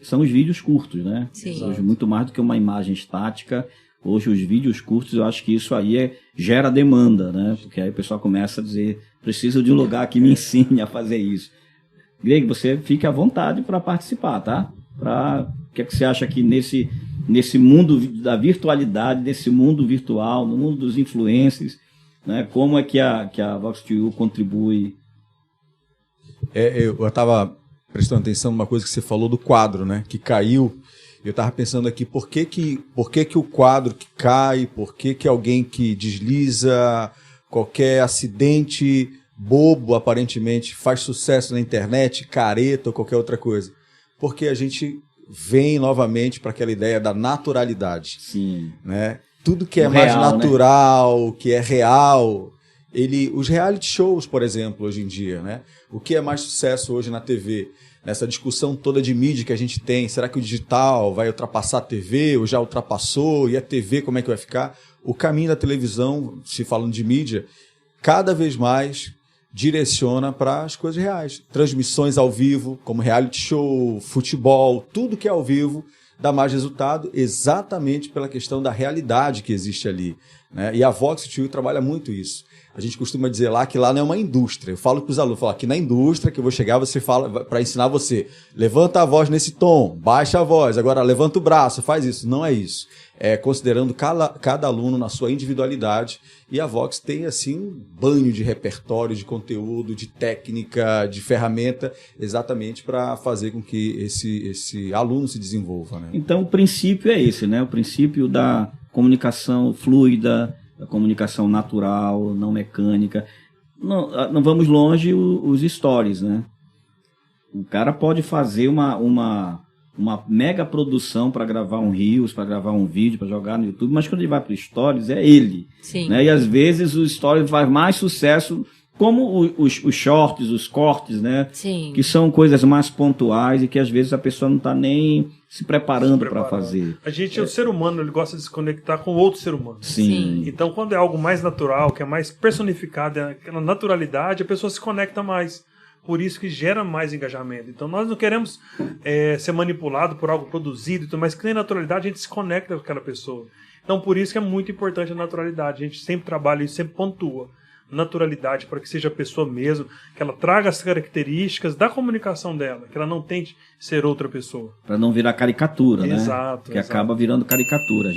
são os vídeos curtos, né? Sim. Hoje, muito mais do que uma imagem estática, hoje os vídeos curtos, eu acho que isso aí gera demanda, né? Porque aí o pessoal começa a dizer, preciso de um lugar que me ensine a fazer isso. Greg, você fique à vontade para participar, tá? O que é que você acha que nesse mundo da virtualidade, nesse mundo virtual, no mundo dos influencers, né? Como é que a Vox2U contribui? Eu estava prestando atenção numa coisa que você falou do quadro, né? Que caiu. Eu estava pensando aqui, por que o quadro que cai, por que alguém que desliza, qualquer acidente bobo, aparentemente, faz sucesso na internet, careta ou qualquer outra coisa? Porque a gente vem novamente para aquela ideia da naturalidade. Sim. Né? Tudo que é O mais real, natural, né? Que é real. Os reality shows, por exemplo, hoje em dia, né? O que é mais sucesso hoje na TV? Nessa discussão toda de mídia que a gente tem, será que o digital vai ultrapassar a TV ou já ultrapassou? E a TV como é que vai ficar? O caminho da televisão, se falando de mídia, cada vez mais direciona para as coisas reais. Transmissões ao vivo, como reality show, futebol, tudo que é ao vivo dá mais resultado exatamente pela questão da realidade que existe ali, né? E a Vox2U trabalha muito isso. A gente costuma dizer lá que lá não é uma indústria. Eu falo para os alunos, aqui na indústria que eu vou chegar, você fala para ensinar você, levanta a voz nesse tom, baixa a voz, agora levanta o braço, faz isso. Não é isso. É considerando cada aluno na sua individualidade. E a Vox tem assim um banho de repertório, de conteúdo, de técnica, de ferramenta, exatamente para fazer com que esse aluno se desenvolva, né? Então o princípio é esse, né? O princípio da comunicação fluida, da comunicação natural, não mecânica. Não vamos longe os stories, né? O cara pode fazer uma mega produção para gravar um Reels, para gravar um vídeo, para jogar no YouTube, mas quando ele vai para os stories, é ele. Sim. Né? E às vezes o stories faz mais sucesso, como os shorts, os cortes, né? Sim. Que são coisas mais pontuais e que às vezes a pessoa não está nem se preparando para fazer. O ser humano, ele gosta de se conectar com outro ser humano. Sim. Então, quando é algo mais natural, que é mais personificado, é aquela naturalidade, a pessoa se conecta mais. Por isso que gera mais engajamento. Então, nós não queremos ser manipulado por algo produzido, mas que tem naturalidade, a gente se conecta com aquela pessoa. Então, por isso que é muito importante a naturalidade. A gente sempre trabalha isso, sempre pontua. Naturalidade, para que seja a pessoa mesmo, que ela traga as características da comunicação dela, que ela não tente ser outra pessoa. Para não virar caricatura, né? Exato. Que acaba virando caricatura.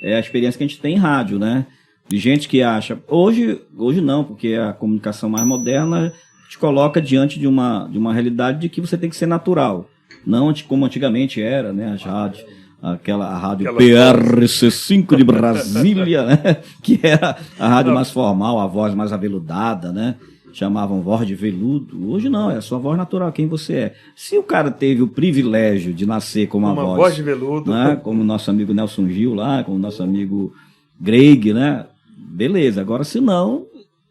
É a experiência que a gente tem em rádio, né? De gente que acha... Hoje não, porque a comunicação mais moderna te coloca diante de uma realidade de que você tem que ser natural. Não como antigamente era, né? As rádios... A rádio PRC5 de Brasília, né? Que era a rádio mais formal, a voz mais aveludada, né? Chamavam voz de veludo. Hoje não, é a sua voz natural, quem você é. Se o cara teve o privilégio de nascer com uma voz de veludo, né? Como o nosso amigo Nelson Gil lá, como o nosso amigo Greg, né? Beleza, agora se não,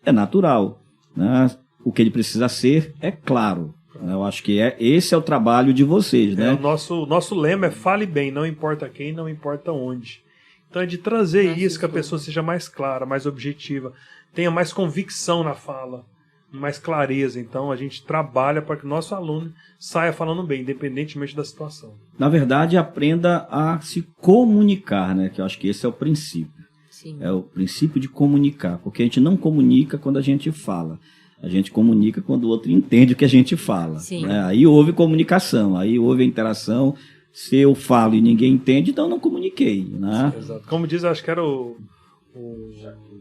é natural, né? O que ele precisa ser é claro. Eu acho que esse é o trabalho de vocês, né? O nosso lema é fale bem, não importa quem, não importa onde. Então é de trazer isso, que a pessoa seja mais clara, mais objetiva, tenha mais convicção na fala, mais clareza. Então a gente trabalha para que o nosso aluno saia falando bem, independentemente da situação. Na verdade, aprenda a se comunicar, né? Que eu acho que esse é o princípio. Sim. É o princípio de comunicar, porque a gente não comunica quando a gente fala. A gente comunica quando o outro entende o que a gente fala. Né? Aí houve comunicação, aí houve interação. Se eu falo e ninguém entende, então eu não comuniquei. Né? Exato. Como diz, acho que era o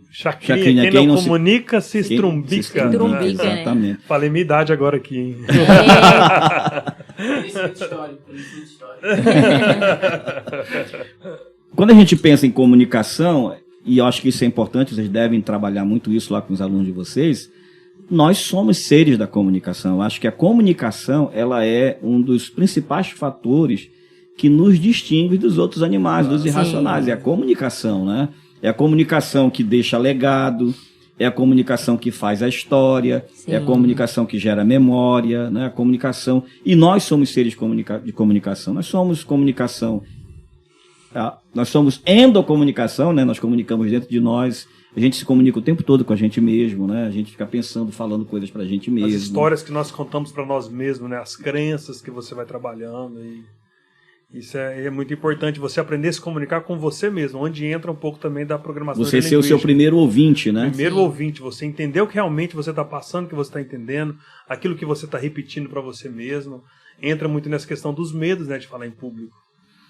Chacrinha, quem não comunica se estrumbica. Né? Exatamente. Falei minha idade agora aqui, hein? Quando a gente pensa em comunicação, e eu acho que isso é importante, vocês devem trabalhar muito isso lá com os alunos de vocês, nós somos seres da comunicação. Eu acho que a comunicação ela é um dos principais fatores que nos distingue dos outros animais, dos irracionais. É a comunicação, né? É a comunicação que deixa legado, é a comunicação que faz a história, é a comunicação que gera memória, né? A comunicação. E nós somos seres de comunicação. Nós somos comunicação. Nós somos endocomunicação, né? Nós comunicamos dentro de nós. A gente se comunica o tempo todo com a gente mesmo, né? A gente fica pensando, falando coisas pra gente mesmo. As histórias que nós contamos para nós mesmos, né? As crenças que você vai trabalhando Isso é muito importante, você aprender a se comunicar com você mesmo, onde entra um pouco também da programação Você ser o seu primeiro ouvinte, né? Primeiro ouvinte, você entender o que realmente você está passando, o que você está entendendo, aquilo que você está repetindo para você mesmo. Entra muito nessa questão dos medos, né, de falar em público.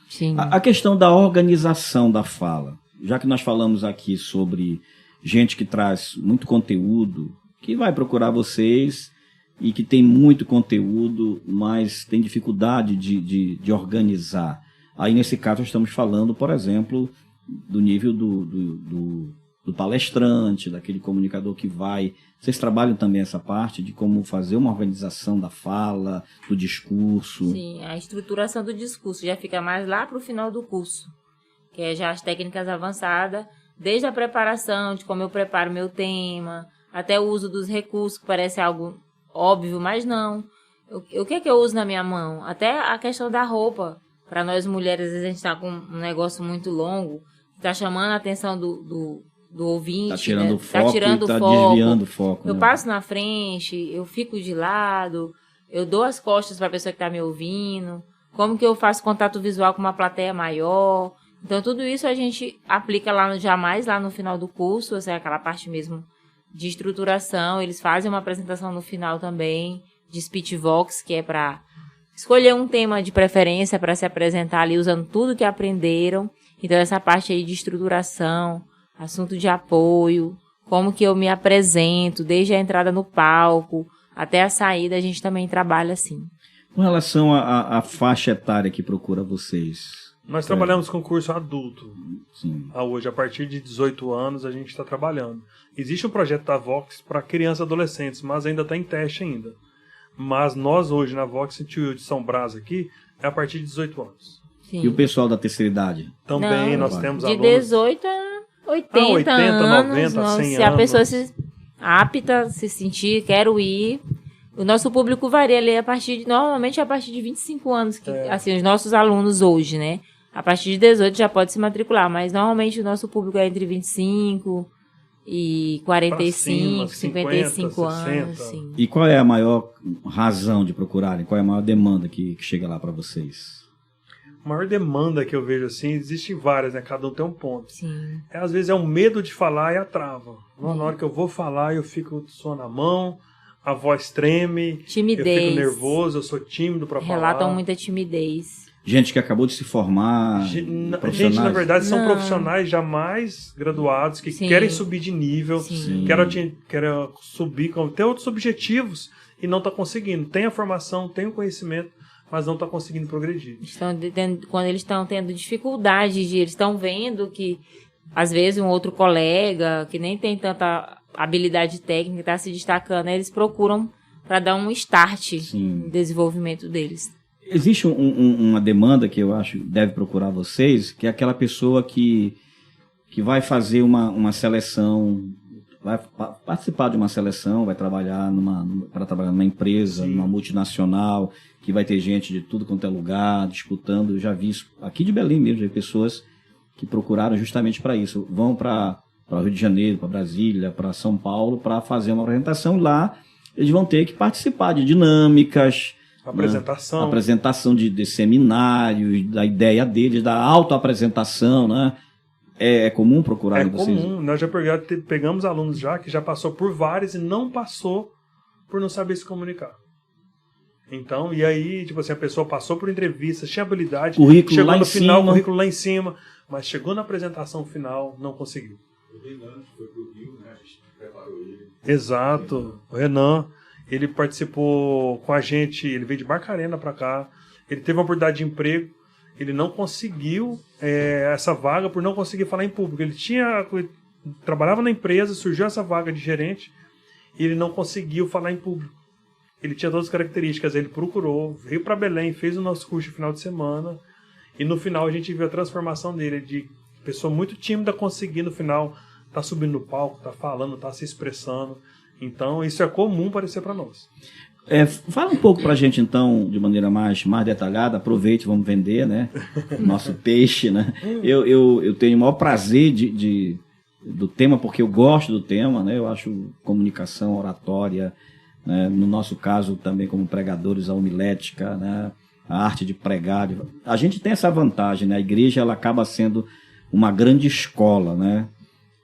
Sim. A questão da organização da fala, já que nós falamos aqui sobre gente que traz muito conteúdo, que vai procurar vocês e que tem muito conteúdo, mas tem dificuldade de organizar. Aí, nesse caso, estamos falando, por exemplo, do nível do palestrante, daquele comunicador que vai... Vocês trabalham também essa parte de como fazer uma organização da fala, do discurso? Sim, a estruturação do discurso já fica mais lá para o final do curso, que é já as técnicas avançadas, desde a preparação, de como eu preparo meu tema, até o uso dos recursos, que parece algo óbvio, mas não. O que é que eu uso na minha mão? Até a questão da roupa. Para nós mulheres, às vezes a gente está com um negócio muito longo, está chamando a atenção do ouvinte. Está tirando né? o foco, está desviando o foco. Eu né? passo na frente, eu fico de lado, eu dou as costas para a pessoa que está me ouvindo, como que eu faço contato visual com uma plateia maior. Então, tudo isso a gente aplica lá no final do curso, assim, aquela parte mesmo de estruturação. Eles fazem uma apresentação no final também, de Speechvox, que é para escolher um tema de preferência para se apresentar ali, usando tudo que aprenderam. Então, essa parte aí de estruturação, assunto de apoio, como que eu me apresento, desde a entrada no palco até a saída, a gente também trabalha assim. Com relação à faixa etária que procura vocês... Nós trabalhamos com curso adulto. Sim. Hoje, a partir de 18 anos, a gente está trabalhando. Existe um projeto da Vox para crianças e adolescentes, mas ainda está em teste ainda. Mas nós hoje, na Vox de São Brás aqui, é a partir de 18 anos. Sim. E o pessoal da terceira idade? Também Não, nós temos de alunos... 18 a 80, 80, anos. 90, 100 se a pessoa anos. se apta, se sentir, quero ir... O nosso público varia ali normalmente a partir de 25 anos, que assim, os nossos alunos hoje, né? A partir de 18 já pode se matricular, mas normalmente o nosso público é entre 25 e 45, 55 50, anos. 60. Sim. E qual é a maior razão de procurarem? Qual é a maior demanda que chega lá para vocês? A maior demanda que eu vejo assim, existem várias, né? Cada um tem um ponto. Sim. Às vezes é um medo de falar e a trava. Na hora que eu vou falar, eu fico suando a mão, a voz treme, Timidez. eu fico nervoso, eu sou tímido para falar. Relatam muita timidez. Gente que acabou de se formar, Gente, profissionais. na verdade, são Não. profissionais jamais graduados que Sim. querem subir de nível, Sim. querem subir, ter outros objetivos e não está conseguindo. Tem a formação, tem o conhecimento, mas não está conseguindo progredir. Quando eles estão tendo dificuldade eles estão vendo que, às vezes, um outro colega que nem tem tanta habilidade técnica está se destacando, eles procuram para dar um start Sim. no desenvolvimento deles. Existe uma demanda que eu acho que deve procurar vocês, que é aquela pessoa que vai fazer uma seleção, vai participar de uma seleção, vai trabalhar para trabalhar numa empresa, numa multinacional, que vai ter gente de tudo quanto é lugar, disputando. Eu já vi isso aqui de Belém mesmo, já vi pessoas que procuraram justamente para isso. Vão para Rio de Janeiro, para Brasília, para São Paulo, para fazer uma apresentação. Lá eles vão ter que participar de dinâmicas, Apresentação. né? Apresentação de seminários, da ideia deles, da autoapresentação, né? É comum procurar É vocês? comum. Nós já pegamos alunos que já passou por várias e não passou por não saber se comunicar. Então, e aí, tipo assim, a pessoa passou por entrevistas, tinha habilidade, Currículo chegou lá no em final, cima. currículo lá em cima, mas chegou na apresentação final, não conseguiu. O Renan foi pro Rio, né? A gente preparou ele. Exato. O Renan, ele participou com a gente, ele veio de Barcarena para cá, ele teve uma oportunidade de emprego, ele não conseguiu essa vaga por não conseguir falar em público. Ele trabalhava na empresa, surgiu essa vaga de gerente, e ele não conseguiu falar em público. Ele tinha todas as características, ele procurou, veio para Belém, fez o nosso curso de final de semana, e no final a gente viu a transformação dele, de pessoa muito tímida conseguir no final tá subindo no palco, tá falando, tá se expressando. Então isso é comum parecer para nós. Fala um pouco pra gente então, de maneira mais detalhada, aproveite, vamos vender, né? Nosso peixe, né? Eu tenho o maior prazer do tema, porque eu gosto do tema, né? Eu acho comunicação, oratória, né? No nosso caso também como pregadores, a homilética, né? a arte de pregar. A gente tem essa vantagem, né? A igreja ela acaba sendo uma grande escola, né?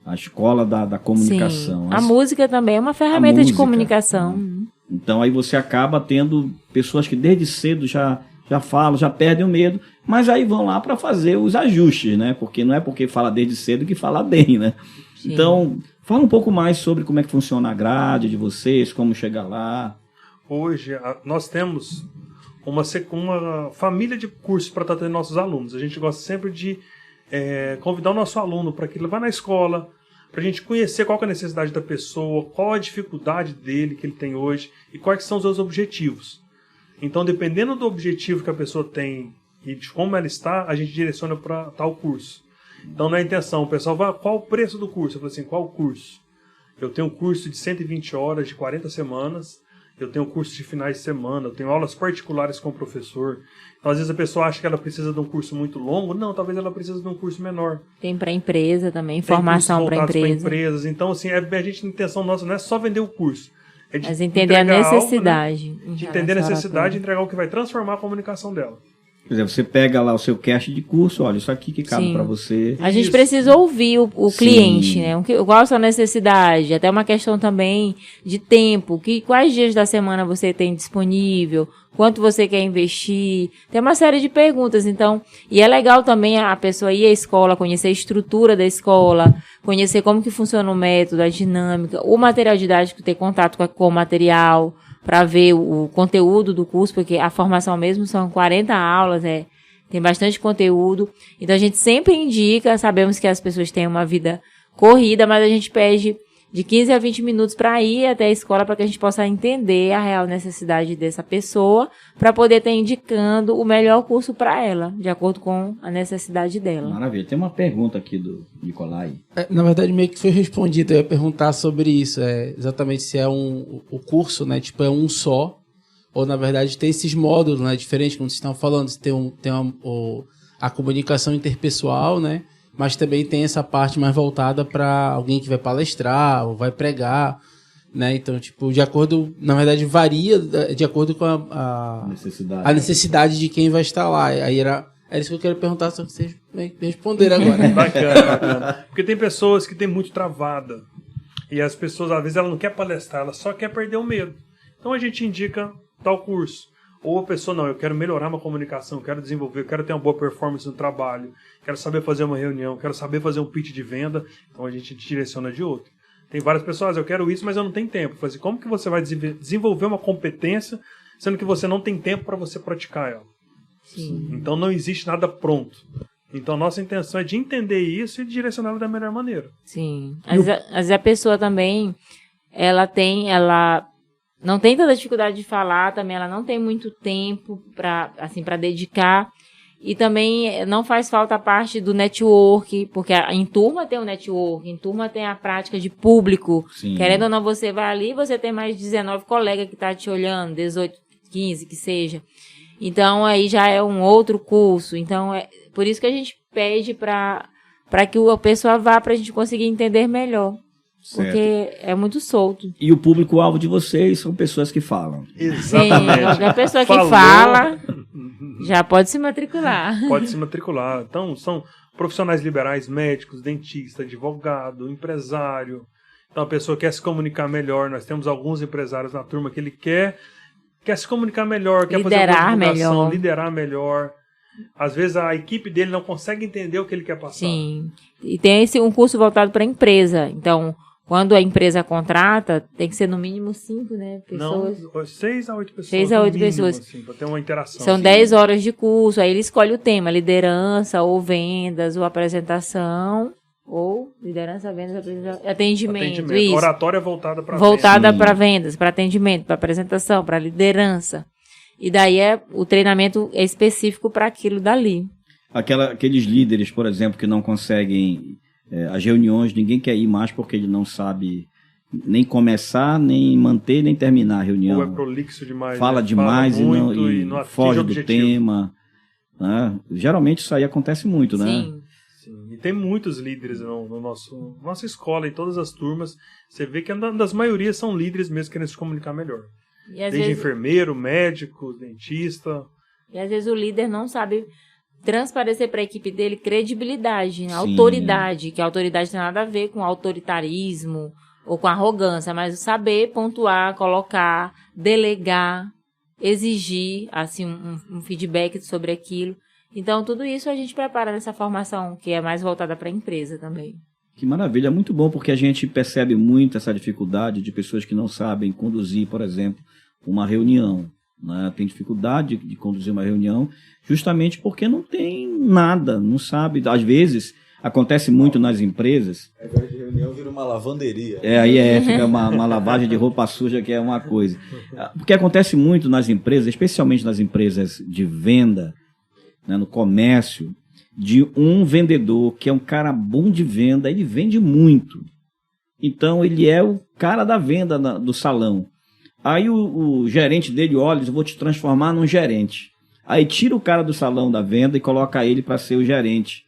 A escola da comunicação. Sim. A música também é uma ferramenta de comunicação. Então aí você acaba tendo pessoas que desde cedo já falam, já perdem o medo, mas aí vão lá para fazer os ajustes, né? Porque não é porque fala desde cedo que fala bem, né? Sim. Então, fala um pouco mais sobre como é que funciona a grade de vocês, como chegar lá. Hoje, nós temos uma família de cursos para tratar nossos alunos. A gente gosta sempre de convidar o nosso aluno para que ele vá na escola, para a gente conhecer qual que é a necessidade da pessoa, qual a dificuldade dele que ele tem hoje e quais são os seus objetivos. Então, dependendo do objetivo que a pessoa tem e de como ela está, a gente direciona para tal curso. Então, não é a intenção. O pessoal vai, qual o preço do curso? Eu falo assim, qual o curso? Eu tenho um curso de 120 horas, de 40 semanas. Eu tenho curso de finais de semana. Eu tenho aulas particulares com o professor. Então, às vezes a pessoa acha que ela precisa de um curso muito longo. Não, talvez ela precise de um curso menor. Tem para empresa também, formação para empresas. Então, assim, a intenção nossa não é só vender o curso. É de mas entender a necessidade. Algo, né? De entender a necessidade e entregar o que vai transformar a comunicação dela. Por exemplo, você pega lá o seu cast de curso, olha, isso aqui que cabe para você. A gente precisa ouvir o cliente, né? Qual a sua necessidade? Até uma questão também de tempo. Quais dias da semana você tem disponível? Quanto você quer investir? Tem uma série de perguntas, então. E é legal também a pessoa ir à escola, conhecer a estrutura da escola, conhecer como que funciona o método, a dinâmica, o material didático, ter contato com o material, para ver o conteúdo do curso, porque a formação mesmo são 40 aulas, tem bastante conteúdo. Então a gente sempre indica, sabemos que as pessoas têm uma vida corrida, mas a gente pede de 15 a 20 minutos para ir até a escola para que a gente possa entender a real necessidade dessa pessoa, para poder estar indicando o melhor curso para ela, de acordo com a necessidade dela. Maravilha. Tem uma pergunta aqui do Nicolai. Na verdade, meio que foi respondido. Eu ia perguntar sobre isso. Exatamente se é o curso, né? Tipo, é um só. Ou, na verdade, tem esses módulos, né? Diferentes, como vocês estão falando. Você tem a comunicação interpessoal, né? Mas também tem essa parte mais voltada para alguém que vai palestrar ou vai pregar, né? Então, tipo, de acordo... Na verdade, varia de acordo com a necessidade de quem vai estar lá. Aí era isso que eu quero perguntar, só que vocês me responderam agora. Bacana. Porque tem pessoas que têm muito travada. E as pessoas, às vezes, ela não quer palestrar, ela só quer perder o medo. Então, a gente indica tal curso. Ou a pessoa, não, eu quero melhorar uma comunicação, eu quero desenvolver, eu quero ter uma boa performance no trabalho, quero saber fazer uma reunião, quero saber fazer um pitch de venda, então a gente direciona de outro. Tem várias pessoas, eu quero isso, mas eu não tenho tempo. Eu falo assim, como que você vai desenvolver uma competência, sendo que você não tem tempo para você praticar ela? Sim. Então não existe nada pronto. Então a nossa intenção é de entender isso e direcioná-lo da melhor maneira. Sim. Às vezes a pessoa também, ela não tem tanta dificuldade de falar, também ela não tem muito tempo para dedicar. E também não faz falta a parte do network, porque em turma tem o network, em turma tem a prática de público. Sim. Querendo ou não, você vai ali, você tem mais 19 colegas que tá te olhando, 18, 15, que seja. Então, aí já é um outro curso. Então, é por isso que a gente pede para que a pessoa vá para a gente conseguir entender melhor. Certo. Porque é muito solto. E o público-alvo de vocês são pessoas que falam. Exatamente. Sim, a pessoa que fala já pode se matricular. Pode se matricular. Então, são profissionais liberais, médicos, dentista, advogado, empresário. Então, a pessoa quer se comunicar melhor. Nós temos alguns empresários na turma que ele quer se comunicar melhor, quer liderar fazer uma divulgação, melhor. liderar melhor. Às vezes a equipe dele não consegue entender o que ele quer passar. Sim. E tem um curso voltado para a empresa. Então, quando a empresa contrata, tem que ser no mínimo 5, né, pessoas. Não, 6 a 8 pessoas. 6 a 8 pessoas. Assim, para ter uma interação. São 10 horas de curso. Aí ele escolhe o tema, liderança, ou vendas, ou apresentação, ou liderança, vendas, atendimento. Isso. Oratória voltada para voltada para vendas, para atendimento, para apresentação, para liderança. E daí o treinamento é específico para aquilo dali. Aqueles líderes, por exemplo, que não conseguem as reuniões, ninguém quer ir mais porque ele não sabe nem começar, nem manter, nem terminar a reunião. Ou é prolixo demais. Fala né? demais Fala muito e não foge do tema. Né? Geralmente isso aí acontece muito, né? Sim. Sim. E tem muitos líderes no nossa escola, em todas as turmas. Você vê que das maiorias são líderes mesmo querendo se comunicar melhor. E às Desde vezes... enfermeiro, médico, dentista. E às vezes o líder não sabe transparecer para a equipe dele credibilidade, né? Autoridade, que a autoridade tem nada a ver com autoritarismo ou com arrogância, mas saber pontuar, colocar, delegar, exigir assim um feedback sobre aquilo. Então, tudo isso a gente prepara nessa formação, que é mais voltada para a empresa também. Que maravilha, é muito bom, porque a gente percebe muito essa dificuldade de pessoas que não sabem conduzir, por exemplo, uma reunião, né? Tem dificuldade de conduzir uma reunião justamente porque não tem nada, não sabe. Às vezes, acontece muito nas empresas. Ao invés de reunião, vira uma lavanderia. Fica uma lavagem de roupa suja, que é uma coisa. Porque acontece muito nas empresas, especialmente nas empresas de venda, né, no comércio, de um vendedor que é um cara bom de venda, ele vende muito. Então, ele é o cara da venda do salão. Aí o gerente dele olha, eu vou te transformar num gerente. Aí tira o cara do salão da venda e coloca ele para ser o gerente.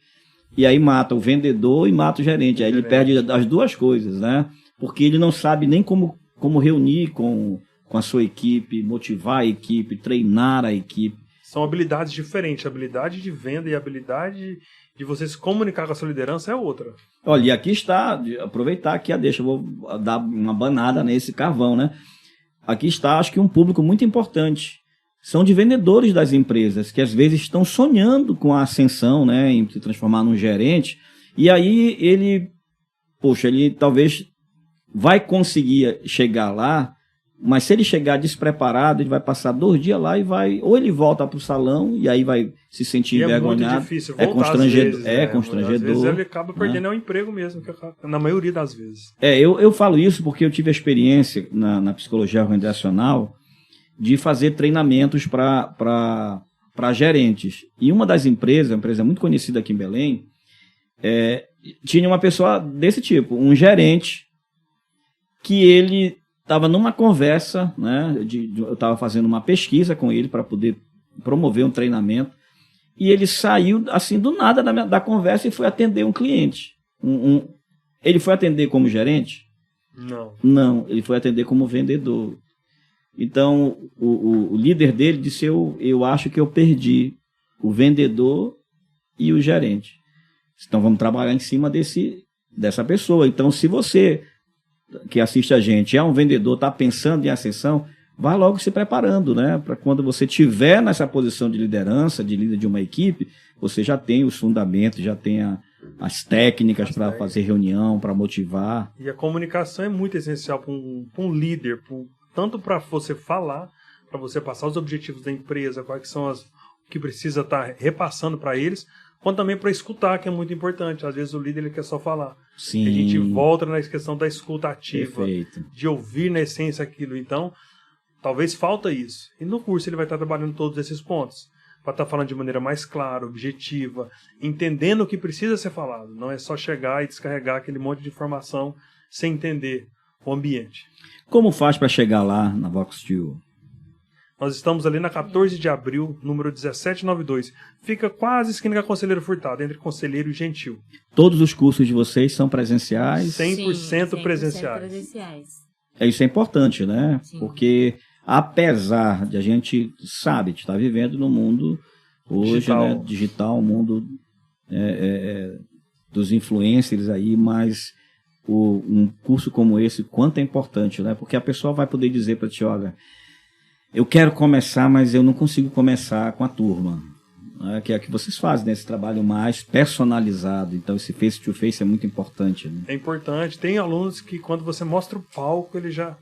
E aí mata o vendedor e mata o gerente. Aí ele perde as duas coisas, né? Porque ele não sabe nem como reunir com a sua equipe, motivar a equipe, treinar a equipe. São habilidades diferentes. A habilidade de venda e a habilidade de você se comunicar com a sua liderança é outra. Olha, e aqui está, aproveitar aqui a deixa, eu vou dar uma banada nesse carvão, né? Aqui está, acho que um público muito importante. São de vendedores das empresas, que às vezes estão sonhando com a ascensão, né, em se transformar num gerente, e aí ele talvez vai conseguir chegar lá, mas se ele chegar despreparado, ele vai passar 2 dias lá e ou ele volta para o salão e aí vai se sentir envergonhado. É muito difícil voltar, constrangedor. Às vezes ele acaba perdendo o emprego mesmo, na maioria das vezes. Eu falo isso porque eu tive a experiência na psicologia organizacional de fazer treinamentos para gerentes. E uma das empresas, uma empresa muito conhecida aqui em Belém, tinha uma pessoa desse tipo, um gerente, que ele estava numa conversa, né, eu estava fazendo uma pesquisa com ele para poder promover um treinamento, e ele saiu assim do nada da conversa e foi atender um cliente. Ele foi atender como gerente? Não, ele foi atender como vendedor. Então, o líder dele disse, eu acho que eu perdi o vendedor e o gerente. Então, vamos trabalhar em cima dessa pessoa. Então, se você que assiste a gente é um vendedor, está pensando em ascensão, vá logo se preparando, né? Para quando você estiver nessa posição de liderança, de líder de uma equipe, você já tem os fundamentos, já tem as técnicas para fazer reunião, para motivar. E a comunicação é muito essencial para um líder, tanto para você falar, para você passar os objetivos da empresa, quais são o que precisa estar repassando para eles, quanto também para escutar, que é muito importante. Às vezes o líder ele quer só falar. Sim. A gente volta na questão da escuta ativa, Perfeito. De ouvir na essência aquilo. Então, talvez falta isso. E no curso ele vai estar trabalhando todos esses pontos. Vai estar falando de maneira mais clara, objetiva, entendendo o que precisa ser falado. Não é só chegar e descarregar aquele monte de informação sem entender o ambiente. Como faz para chegar lá na Vox Steel? Nós estamos ali na 14 de abril, número 1792. Fica quase esquina com a Conselheiro Furtado, entre Conselheiro e Gentil. Todos os cursos de vocês são presenciais? 100% presenciais. Isso é importante, né? Sim. Porque apesar de a gente estar vivendo no mundo hoje, digital, um mundo dos influencers aí, mas um curso como esse, quanto é importante, né? Porque a pessoa vai poder dizer para ti, olha, eu quero começar, mas eu não consigo começar com a turma. Né? Que é o que vocês fazem, né? Esse trabalho mais personalizado. Então, esse face-to-face é muito importante. Né? É importante. Tem alunos que, quando você mostra o palco, ele já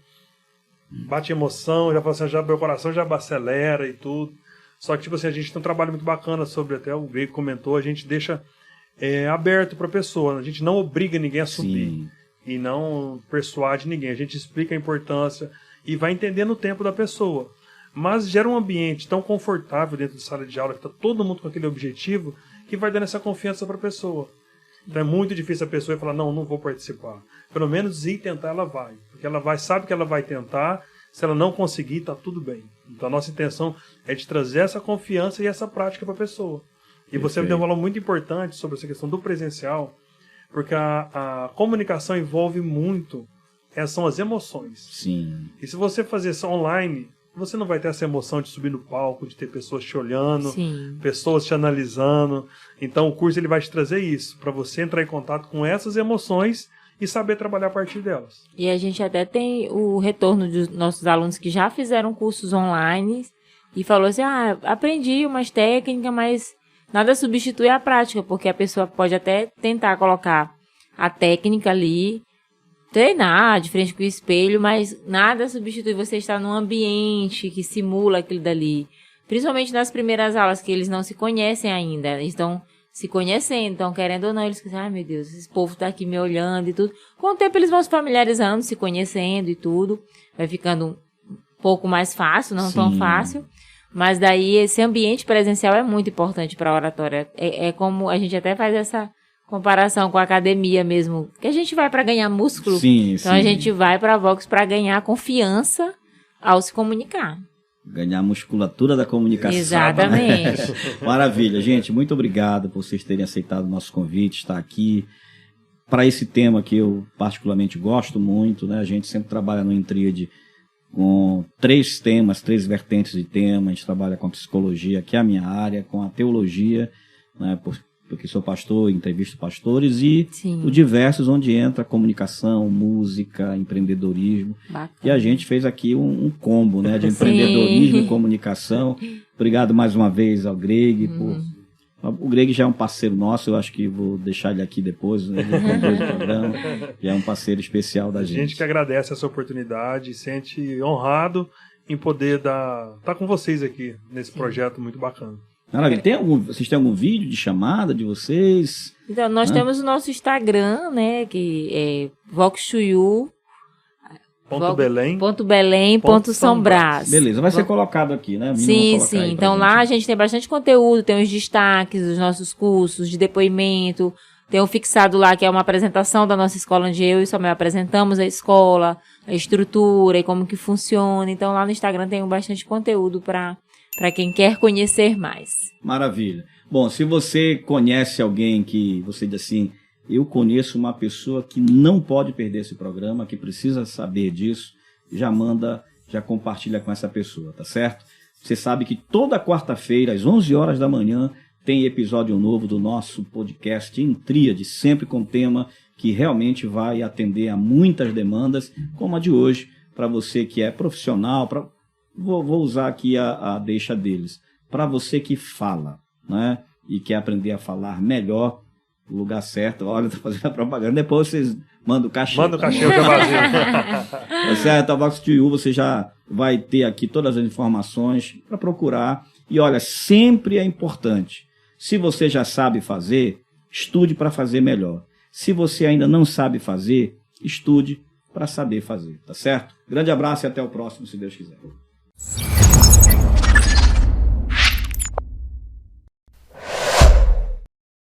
bate emoção, já fala assim, meu coração já acelera e tudo. Só que, tipo assim, a gente tem um trabalho muito bacana sobre, até o Veiga comentou, a gente deixa aberto para a pessoa. A gente não obriga ninguém a subir. Sim. E não persuade ninguém. A gente explica a importância e vai entendendo o tempo da pessoa. Mas gera um ambiente tão confortável dentro da sala de aula, que está todo mundo com aquele objetivo, que vai dando essa confiança para a pessoa. Então é muito difícil a pessoa falar, não vou participar. Pelo menos ir tentar, ela vai. Porque ela sabe que ela vai tentar, se ela não conseguir, está tudo bem. Então a nossa intenção é de trazer essa confiança e essa prática para a pessoa. E você me deu um valor muito importante sobre essa questão do presencial, porque a comunicação envolve muito, são as emoções. Sim. E se você fazer isso online, você não vai ter essa emoção de subir no palco, de ter pessoas te olhando, Sim. pessoas te analisando. Então o curso ele vai te trazer isso, para você entrar em contato com essas emoções e saber trabalhar a partir delas. E a gente até tem o retorno dos nossos alunos que já fizeram cursos online e falou assim, aprendi umas técnicas, mas nada substitui a prática, porque a pessoa pode até tentar colocar a técnica ali, treinar de frente com o espelho, mas nada substitui você estar num ambiente que simula aquilo dali. Principalmente nas primeiras aulas, que eles não se conhecem ainda, eles estão se conhecendo, então querendo ou não, eles dizem, meu Deus, esse povo tá aqui me olhando e tudo. Com o tempo eles vão se familiarizando, se conhecendo e tudo, vai ficando um pouco mais fácil, não tão fácil, mas daí esse ambiente presencial é muito importante para a oratória. É como a gente até faz essa comparação com a academia mesmo, que a gente vai para ganhar músculo, então a gente vai para a Vox para ganhar confiança ao se comunicar. Ganhar a musculatura da comunicação. Exatamente. Né? Maravilha, gente. Muito obrigado por vocês terem aceitado o nosso convite, estar aqui para esse tema que eu particularmente gosto muito, né? A gente sempre trabalha no Intríade com 3 temas, 3 vertentes de tema. A gente trabalha com a psicologia, que é a minha área, com a teologia, né? Porque sou pastor, entrevisto pastores, e os diversos, onde entra comunicação, música, empreendedorismo. Bacana. E a gente fez aqui um combo, né, de empreendedorismo e comunicação. Obrigado mais uma vez ao Greg. O Greg já é um parceiro nosso, eu acho que vou deixar ele aqui depois, né, depois do programa. Já é um parceiro especial da gente. A gente que agradece essa oportunidade, sente honrado em poder estar com vocês aqui nesse projeto muito bacana. Maravilha. Vocês têm algum vídeo de chamada de vocês? Então, nós temos o nosso Instagram, né, que é vox2u, .belém.São Brás. Beleza, vai ser colocado aqui, né? Sim. Então lá a gente tem bastante conteúdo, tem os destaques dos nossos cursos de depoimento, tem um fixado lá que é uma apresentação da nossa escola, onde eu e Samuel apresentamos a escola, a estrutura e como que funciona. Então lá no Instagram tem bastante conteúdo para quem quer conhecer mais. Maravilha. Bom, se você conhece alguém que você diz assim, eu conheço uma pessoa que não pode perder esse programa, que precisa saber disso, já compartilha com essa pessoa, tá certo? Você sabe que toda quarta-feira, às 11 horas da manhã, tem episódio novo do nosso podcast em Tríade, sempre com tema que realmente vai atender a muitas demandas, como a de hoje, para você que é profissional, vou usar aqui a deixa deles. Para você que fala, né? E quer aprender a falar melhor, o lugar certo, olha, estou fazendo a propaganda, depois vocês mandam o cachê. Manda o cachê, eu já vazio. Tá certo? A Vox2U, você já vai ter aqui todas as informações para procurar. E olha, sempre é importante. Se você já sabe fazer, estude para fazer melhor. Se você ainda não sabe fazer, estude para saber fazer, tá certo? Grande abraço e até o próximo, se Deus quiser.